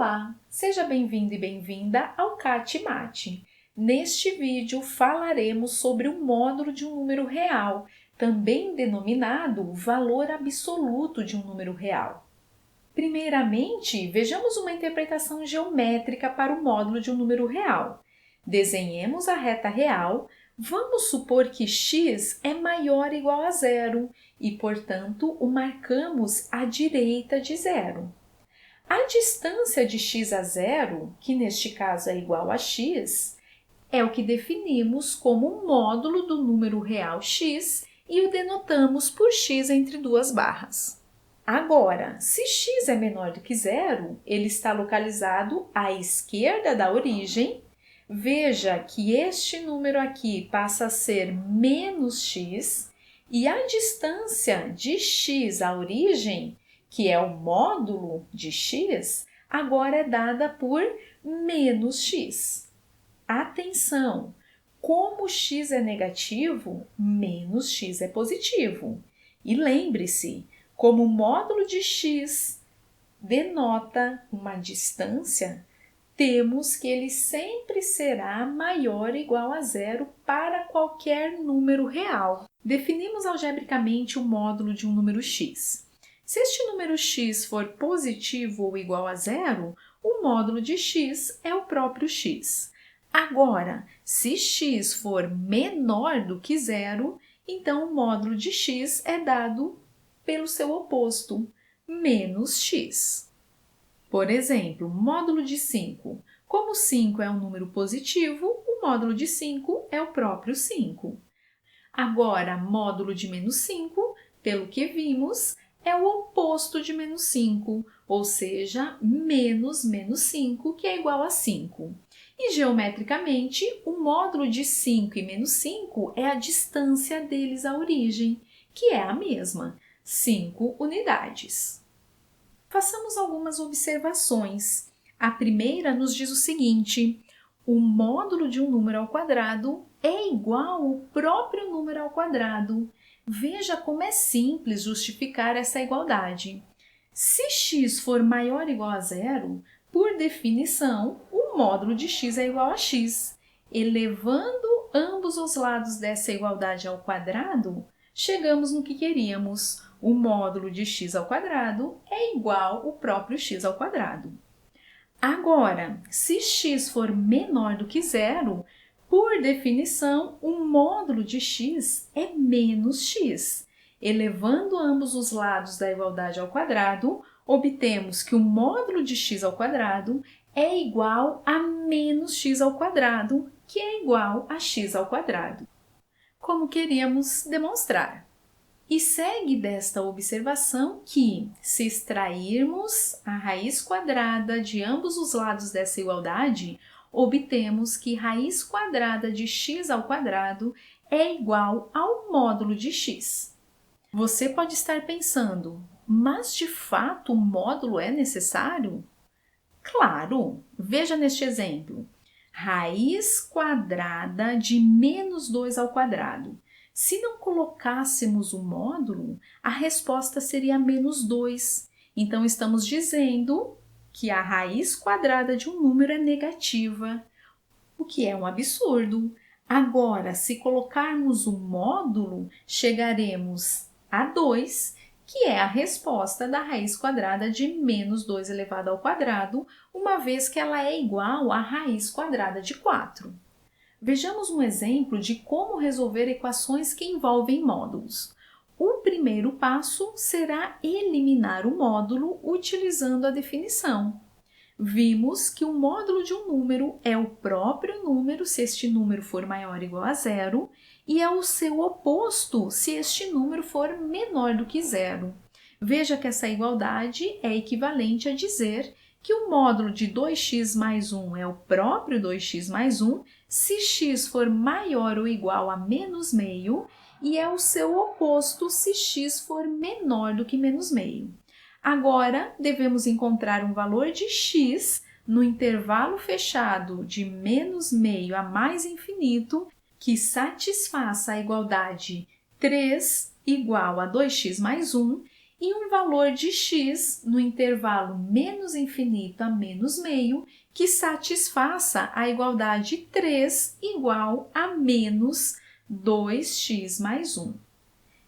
Olá, seja bem-vindo e bem-vinda ao CAT Mate. Neste vídeo falaremos sobre o módulo de um número real, também denominado valor absoluto de um número real. Primeiramente, vejamos uma interpretação geométrica para o módulo de um número real. Desenhemos a reta real. Vamos supor que x é maior ou igual a zero e, portanto, o marcamos à direita de zero. A distância de x a zero, que neste caso é igual a x, é o que definimos como o módulo do número real x e o denotamos por x entre duas barras. Agora, se x é menor do que zero, ele está localizado à esquerda da origem. Veja que este número aqui passa a ser menos x e a distância de x à origem, que é o módulo de x, agora é dada por menos x. Atenção! Como x é negativo, menos x é positivo. E lembre-se, como o módulo de x denota uma distância, temos que ele sempre será maior ou igual a zero para qualquer número real. Definimos algebricamente o módulo de um número x. Se este número x for positivo ou igual a zero, o módulo de x é o próprio x. Agora, se x for menor do que zero, então o módulo de x é dado pelo seu oposto, menos x. Por exemplo, módulo de 5. Como 5 é um número positivo, o módulo de 5 é o próprio 5. Agora, módulo de menos 5, pelo que vimos, é o oposto de menos 5, ou seja, menos 5, que é igual a 5. E, geometricamente, o módulo de 5 e menos 5 é a distância deles à origem, que é a mesma, 5 unidades. Façamos algumas observações. A primeira nos diz o seguinte: o módulo de um número ao quadrado é igual ao próprio número ao quadrado. Veja como é simples justificar essa igualdade. Se x for maior ou igual a zero, por definição, o módulo de x é igual a x. Elevando ambos os lados dessa igualdade ao quadrado, chegamos no que queríamos. O módulo de x ao quadrado é igual ao próprio x ao quadrado. Agora, se x for menor do que zero, por definição, o módulo de x é menos x. Elevando ambos os lados da igualdade ao quadrado, obtemos que o módulo de x ao quadrado é igual a menos x ao quadrado, que é igual a x ao quadrado, como queríamos demonstrar. E segue desta observação que, se extrairmos a raiz quadrada de ambos os lados dessa igualdade, obtemos que raiz quadrada de x ao quadrado é igual ao módulo de x. Você pode estar pensando, mas de fato o módulo é necessário? Claro! Veja neste exemplo. Raiz quadrada de menos 2 ao quadrado. Se não colocássemos o módulo, a resposta seria menos 2. Então, estamos dizendo que a raiz quadrada de um número é negativa, o que é um absurdo. Agora, se colocarmos o módulo, chegaremos a 2, que é a resposta da raiz quadrada de menos 2 elevado ao quadrado, uma vez que ela é igual à raiz quadrada de 4. Vejamos um exemplo de como resolver equações que envolvem módulos. O primeiro passo será eliminar o módulo utilizando a definição. Vimos que o módulo de um número é o próprio número se este número for maior ou igual a zero e é o seu oposto se este número for menor do que zero. Veja que essa igualdade é equivalente a dizer que o módulo de 2x mais 1 é o próprio 2x mais 1 se x for maior ou igual a menos meio e é o seu oposto se x for menor do que menos meio. Agora, devemos encontrar um valor de x no intervalo fechado de menos meio a mais infinito que satisfaça a igualdade 3 igual a 2x mais 1 e um valor de x no intervalo menos infinito a menos meio que satisfaça a igualdade 3 igual a menos 2x mais 1.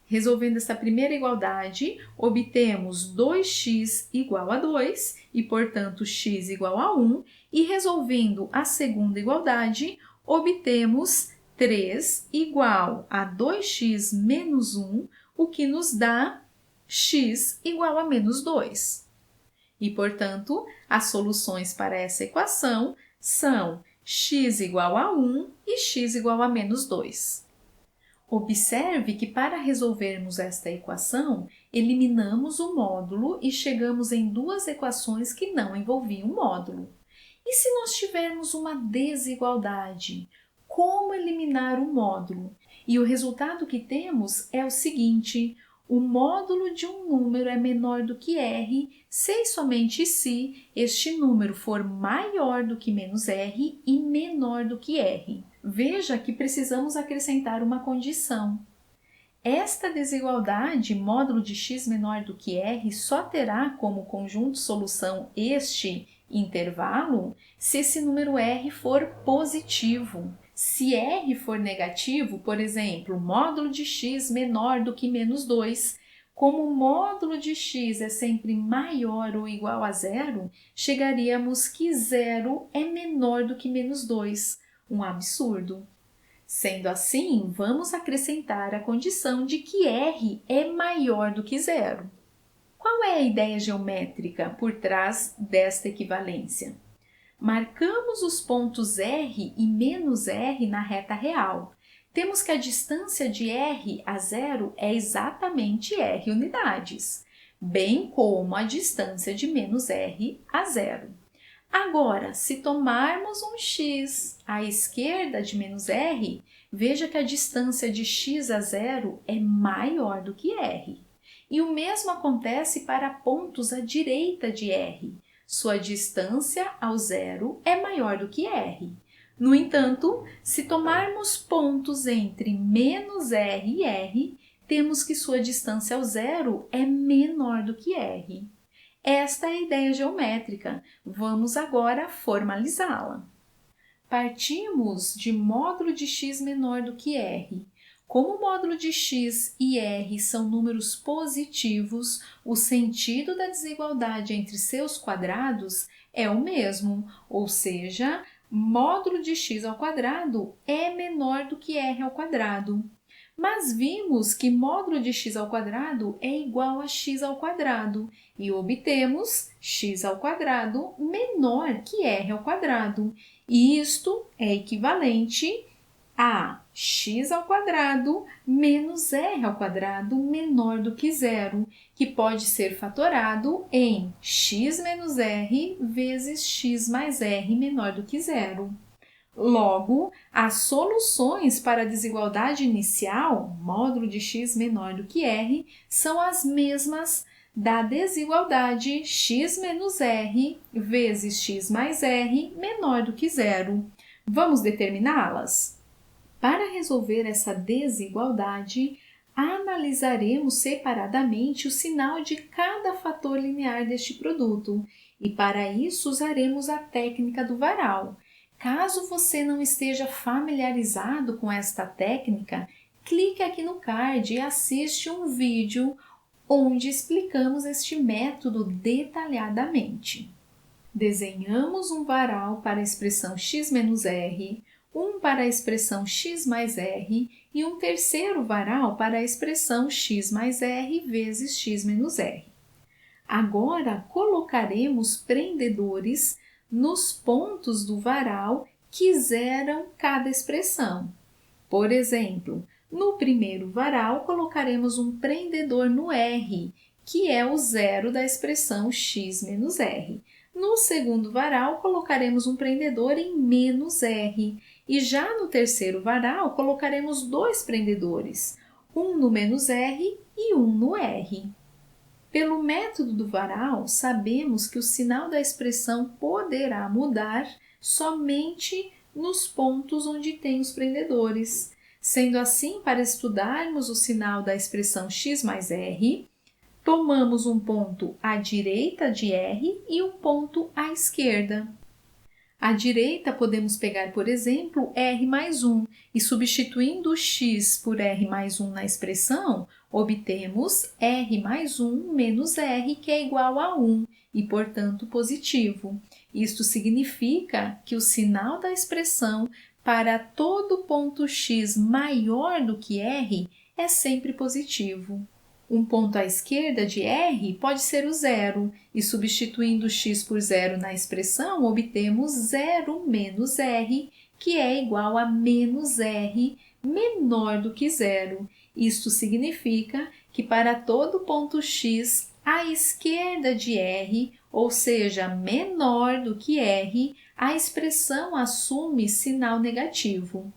Resolvendo essa primeira igualdade, obtemos 2x igual a 2 e, portanto, x igual a 1. E resolvendo a segunda igualdade, obtemos 3 igual a 2x menos 1, o que nos dá x igual a menos 2. E, portanto, as soluções para essa equação são x igual a 1 e x igual a menos 2. Observe que para resolvermos esta equação, eliminamos o módulo e chegamos em duas equações que não envolviam módulo. E se nós tivermos uma desigualdade, como eliminar o módulo? E o resultado que temos é o seguinte: o módulo de um número é menor do que r se e somente se este número for maior do que menos r e menor do que r. Veja que precisamos acrescentar uma condição. Esta desigualdade, módulo de x menor do que r, só terá como conjunto solução este intervalo se esse número r for positivo. Se r for negativo, por exemplo, módulo de x menor do que menos 2, como o módulo de x é sempre maior ou igual a zero, chegaríamos que zero é menor do que menos 2. Um absurdo. Sendo assim, vamos acrescentar a condição de que r é maior do que zero. Qual é a ideia geométrica por trás desta equivalência? Marcamos os pontos R e menos R na reta real. Temos que a distância de R a zero é exatamente R unidades, bem como a distância de menos R a zero. Agora, se tomarmos um x à esquerda de menos r, veja que a distância de x a zero é maior do que r. E o mesmo acontece para pontos à direita de r. Sua distância ao zero é maior do que r. No entanto, se tomarmos pontos entre menos r e r, temos que sua distância ao zero é menor do que r. Esta é a ideia geométrica. Vamos agora formalizá-la. Partimos de módulo de x menor do que r. Como o módulo de x e r são números positivos, o sentido da desigualdade entre seus quadrados é o mesmo, ou seja, módulo de x ao quadrado é menor do que r ao quadrado. Mas vimos que módulo de x ao quadrado é igual a x ao quadrado e obtemos x ao quadrado menor que r ao quadrado. E isto é equivalente a x ao quadrado menos r ao quadrado menor do que zero, que pode ser fatorado em x menos r vezes x mais r menor do que zero. Logo, as soluções para a desigualdade inicial, módulo de x menor do que r, são as mesmas da desigualdade x menos r vezes x mais r menor do que zero. Vamos determiná-las? Para resolver essa desigualdade, analisaremos separadamente o sinal de cada fator linear deste produto e, para isso, usaremos a técnica do varal. Caso você não esteja familiarizado com esta técnica, clique aqui no card e assiste um vídeo onde explicamos este método detalhadamente. Desenhamos um varal para a expressão x menos r, um para a expressão x mais r e um terceiro varal para a expressão x mais r vezes x menos r. Agora, colocaremos prendedores nos pontos do varal que zeram cada expressão. Por exemplo, no primeiro varal, colocaremos um prendedor no r, que é o zero da expressão x menos r. No segundo varal, colocaremos um prendedor em menos r. E já no terceiro varal, colocaremos dois prendedores, um no menos r e um no r. Pelo método do varal, sabemos que o sinal da expressão poderá mudar somente nos pontos onde tem os prendedores. Sendo assim, para estudarmos o sinal da expressão x mais r, Tomamos um ponto à direita de R e um ponto à esquerda. À direita, podemos pegar, por exemplo, R mais 1 e substituindo o x por R mais 1 na expressão, obtemos R mais 1 menos R, que é igual a 1 e, portanto, positivo. Isto significa que o sinal da expressão para todo ponto x maior do que R é sempre positivo. Um ponto à esquerda de R pode ser o zero, e substituindo x por zero na expressão, obtemos zero menos R, que é igual a menos R menor do que zero. Isto significa que para todo ponto x à esquerda de R, ou seja, menor do que R, a expressão assume sinal negativo.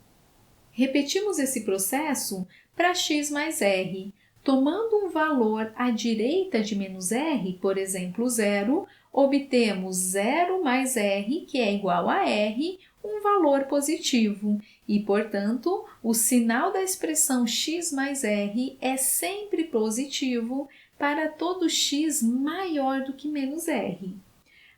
Repetimos esse processo para x mais R. Tomando um valor à direita de menos R, por exemplo, 0, obtemos 0 mais R, que é igual a R, um valor positivo. E, portanto, o sinal da expressão x mais R é sempre positivo para todo x maior do que menos R.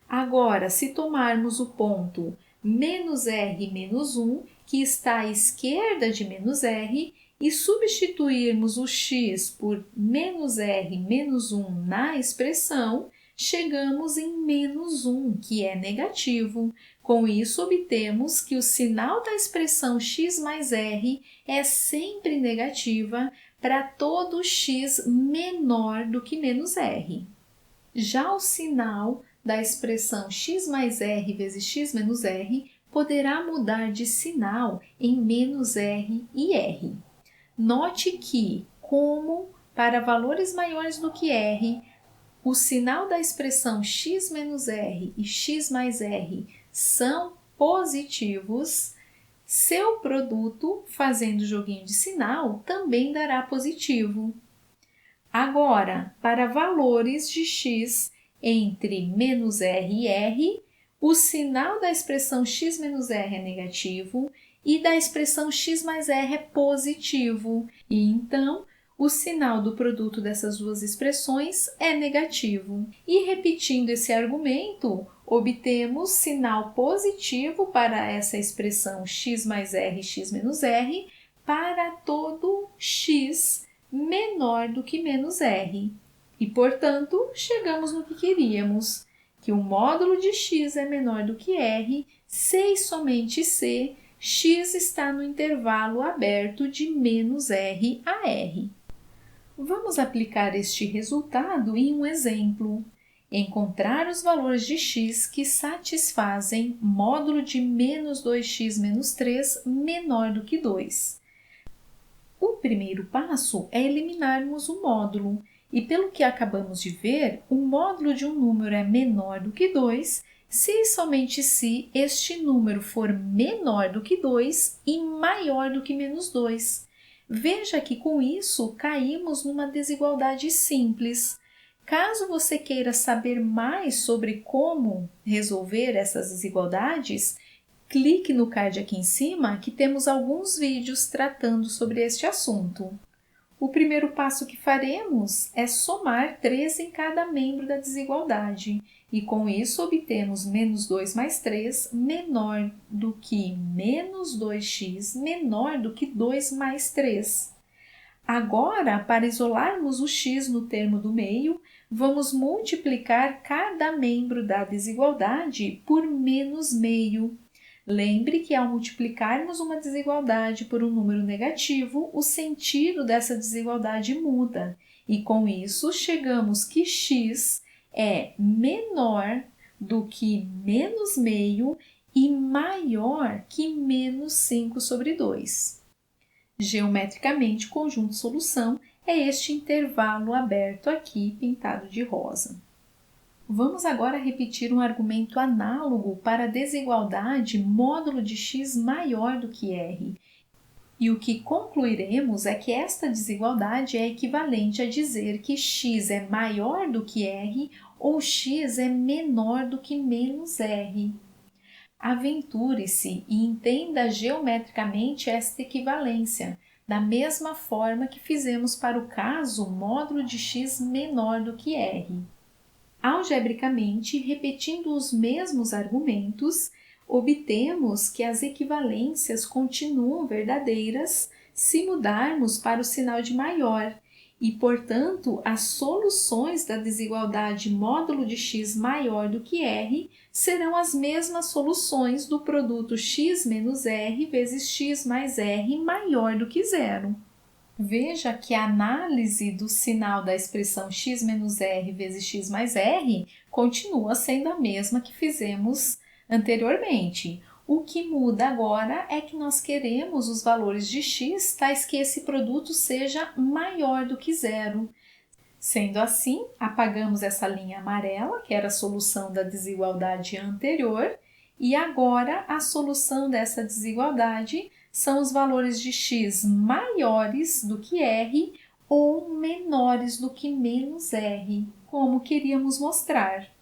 Agora, se tomarmos o ponto menos R menos 1, que está à esquerda de menos R, e substituirmos o x por menos R menos 1 na expressão, chegamos em menos 1, que é negativo. Com isso, obtemos que o sinal da expressão x mais R é sempre negativa para todo x menor do que menos R. Já o sinal da expressão x mais r vezes x menos r poderá mudar de sinal em menos r e r. Note que, como para valores maiores do que r, o sinal da expressão x menos r e x mais r são positivos, seu produto, fazendo joguinho de sinal, também dará positivo. Agora, para valores de x entre menos r e r, o sinal da expressão x menos r é negativo e da expressão x mais r é positivo. E então, o sinal do produto dessas duas expressões é negativo. E repetindo esse argumento, obtemos sinal positivo para essa expressão x mais r e x menos r para todo x menor do que menos r. E, portanto, chegamos no que queríamos, que o módulo de x é menor do que r, se e somente se x está no intervalo aberto de menos r a r. Vamos aplicar este resultado em um exemplo. Encontrar os valores de x que satisfazem módulo de menos 2x menos 3 menor do que 2. O primeiro passo é eliminarmos o módulo, e pelo que acabamos de ver, o módulo de um número é menor do que 2 se e somente se este número for menor do que 2 e maior do que menos 2. Veja que com isso caímos numa desigualdade simples. Caso você queira saber mais sobre como resolver essas desigualdades, clique no card aqui em cima que temos alguns vídeos tratando sobre este assunto. O primeiro passo que faremos é somar 3 em cada membro da desigualdade e com isso obtemos menos 2 mais 3 menor do que menos 2x menor do que 2 mais 3. Agora, para isolarmos o x no termo do meio, vamos multiplicar cada membro da desigualdade por menos meio. Lembre que ao multiplicarmos uma desigualdade por um número negativo, o sentido dessa desigualdade muda. E com isso, chegamos que x é menor do que menos meio e maior que menos 5 sobre 2. Geometricamente, o conjunto solução é este intervalo aberto aqui, pintado de rosa. Vamos agora repetir um argumento análogo para a desigualdade módulo de x maior do que r. E o que concluiremos é que esta desigualdade é equivalente a dizer que x é maior do que r ou x é menor do que menos r. Aventure-se e entenda geometricamente esta equivalência, da mesma forma que fizemos para o caso módulo de x menor do que r. Algebricamente, repetindo os mesmos argumentos, obtemos que as equivalências continuam verdadeiras se mudarmos para o sinal de maior e, portanto, as soluções da desigualdade módulo de x maior do que r serão as mesmas soluções do produto x menos r vezes x mais r maior do que zero. Veja que a análise do sinal da expressão x menos r vezes x mais r continua sendo a mesma que fizemos anteriormente. O que muda agora é que nós queremos os valores de x tais que esse produto seja maior do que zero. Sendo assim, apagamos essa linha amarela, que era a solução da desigualdade anterior, e agora a solução dessa desigualdade são os valores de x maiores do que r ou menores do que menos r, como queríamos mostrar.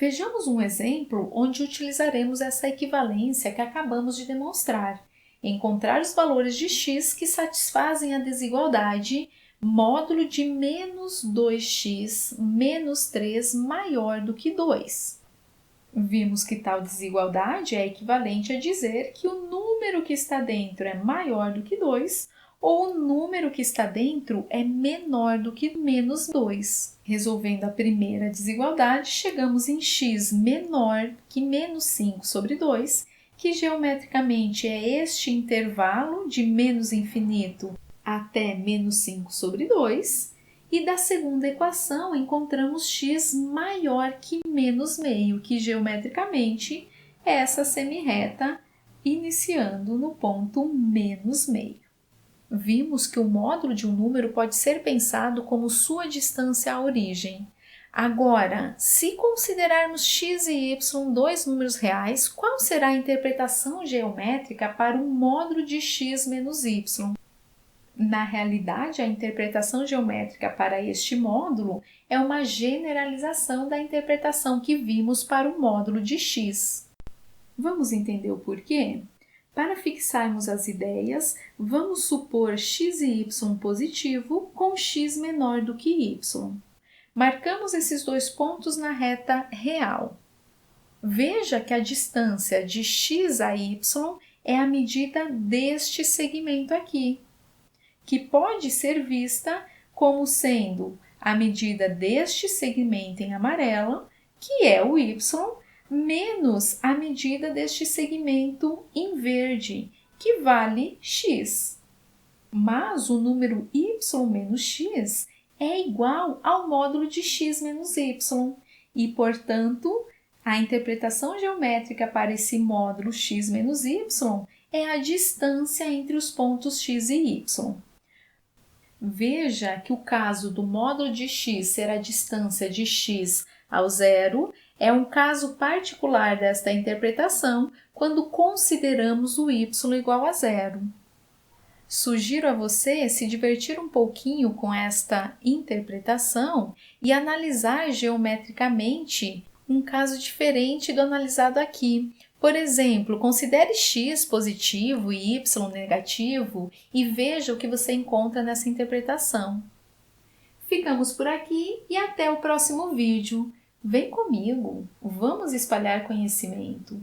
Vejamos um exemplo onde utilizaremos essa equivalência que acabamos de demonstrar. Encontrar os valores de x que satisfazem a desigualdade módulo de menos 2x menos 3 maior do que 2. Vimos que tal desigualdade é equivalente a dizer que o número que está dentro é maior do que 2 ou o número que está dentro é menor do que menos 2. Resolvendo a primeira desigualdade, chegamos em x menor que menos 5 sobre 2, que geometricamente é este intervalo de menos infinito até menos 5 sobre 2, e da segunda equação encontramos x maior que menos meio, que geometricamente é essa semirreta iniciando no ponto menos meio. Vimos que o módulo de um número pode ser pensado como sua distância à origem. Agora, se considerarmos x e y dois números reais, qual será a interpretação geométrica para um módulo de x menos y? Na realidade, a interpretação geométrica para este módulo é uma generalização da interpretação que vimos para o módulo de x. Vamos entender o porquê? Para fixarmos as ideias, vamos supor x e y positivo com x menor do que y. Marcamos esses dois pontos na reta real. Veja que a distância de x a y é a medida deste segmento aqui, que pode ser vista como sendo a medida deste segmento em amarelo, que é o y, menos a medida deste segmento em verde, que vale x. Mas o número y menos x é igual ao módulo de x menos y e, portanto, a interpretação geométrica para esse módulo x menos y é a distância entre os pontos x e y. Veja que o caso do módulo de x ser a distância de x ao zero é um caso particular desta interpretação quando consideramos o y igual a zero. Sugiro a você se divertir um pouquinho com esta interpretação e analisar geometricamente um caso diferente do analisado aqui. Por exemplo, considere x positivo e y negativo e veja o que você encontra nessa interpretação. Ficamos por aqui e até o próximo vídeo. Vem comigo, vamos espalhar conhecimento!